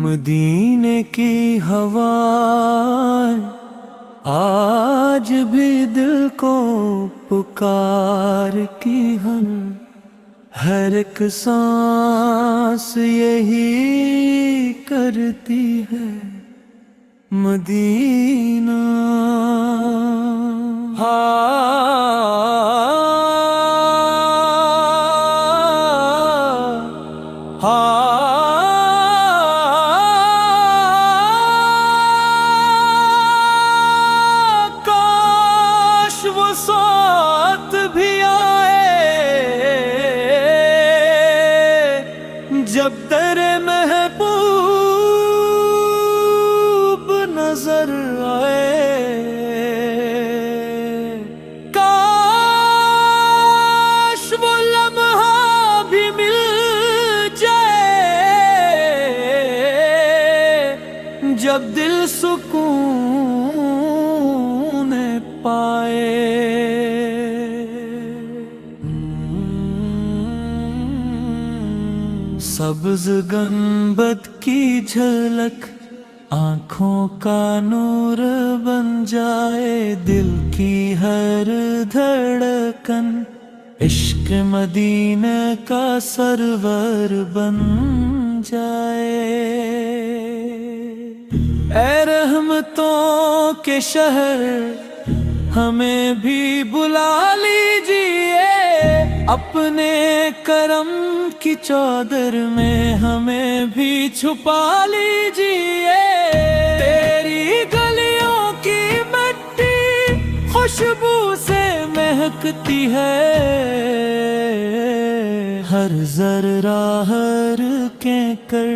مدینے کی ہوا آج بھی دل کو پکارتی ہے، ہر ایک سانس یہی کرتی ہے مدینہ۔ کاش وہ ساتھ بھی آئے جب در محبوب نظر آئے، کاش وہ لمحہ بھی مل جائے جب دل سکون پائے۔ سبز گنبد کی جھلک آنکھوں کا نور بن جائے، دل کی ہر دھڑکن عشق مدینہ کا سرور بن جائے۔ اے رحمتوں کے شہر ہمیں بھی بلا لیجئے، اپنے کرم کی چادر میں ہمیں بھی چھپا لیجئے۔ تیری گلیوں کی مٹی خوشبو سے مہکتی ہے، ہر ذرہ ہر کینکر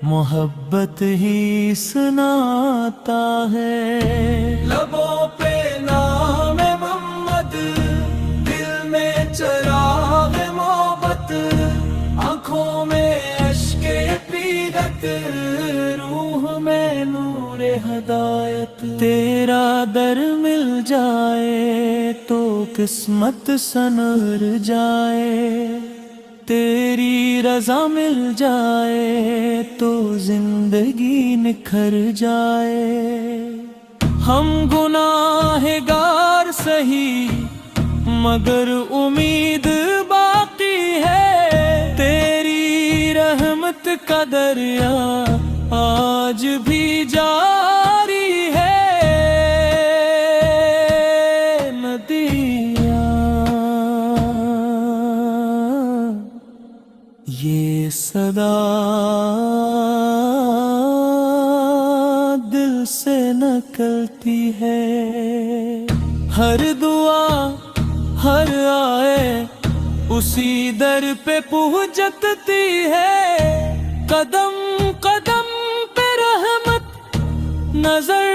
محبت ہی سناتا ہے۔ لبوں پہ نام محمد، دل میں چراغ محبت، آنکھوں میں اشک پیرت، روح میں نور ہدایت۔ تیرا در مل جائے تو قسمت سنور جائے، تیری رضا مل جائے تو زندگی نکھر جائے۔ ہم گناہگار سہی مگر امید باقی ہے، تیری رحمت کا دریا آج بھی جاری ہے۔ یہ صدا دل سے نکلتی ہے، ہر دعا ہر آئے اسی در پہ پہنچتی ہے، قدم قدم پہ رحمت، نظر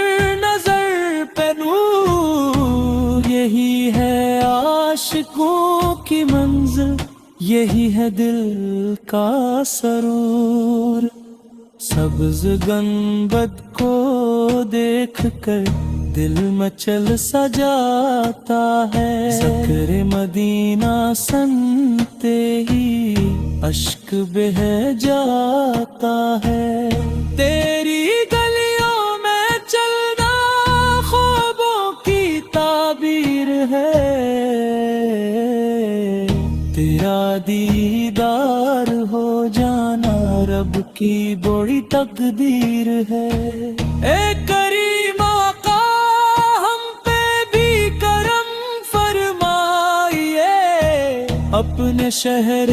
نظر پہ نور، یہی ہے عاشقوں کی منزل، یہی ہے دل کا سرور۔ سبز گنبد کو دیکھ کر دل مچل سا جاتا ہے، ذکر مدینہ سنتے ہی اشک بہہ جاتا ہے۔ تیری گلیوں میں چلنا خوابوں کی تعبیر ہے، تیرا دیدار ہو جانا رب کی بڑی تقدیر ہے۔ اے کریم آقا ہم پہ بھی کرم فرمائیے، اپنے شہر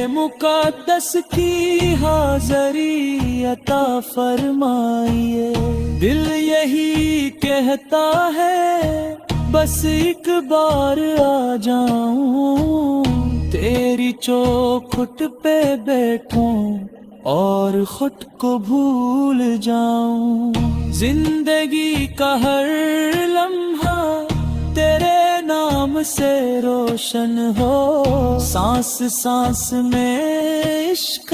مقدس کی حاضری عطا فرمائیے۔ دل یہی کہتا ہے بس ایک بار آ جاؤں، تیری چوکھٹ پہ بیٹھوں اور خود کو بھول جاؤں۔ زندگی کا ہر لمحہ تیرے نام سے روشن ہو، سانس سانس میں عشق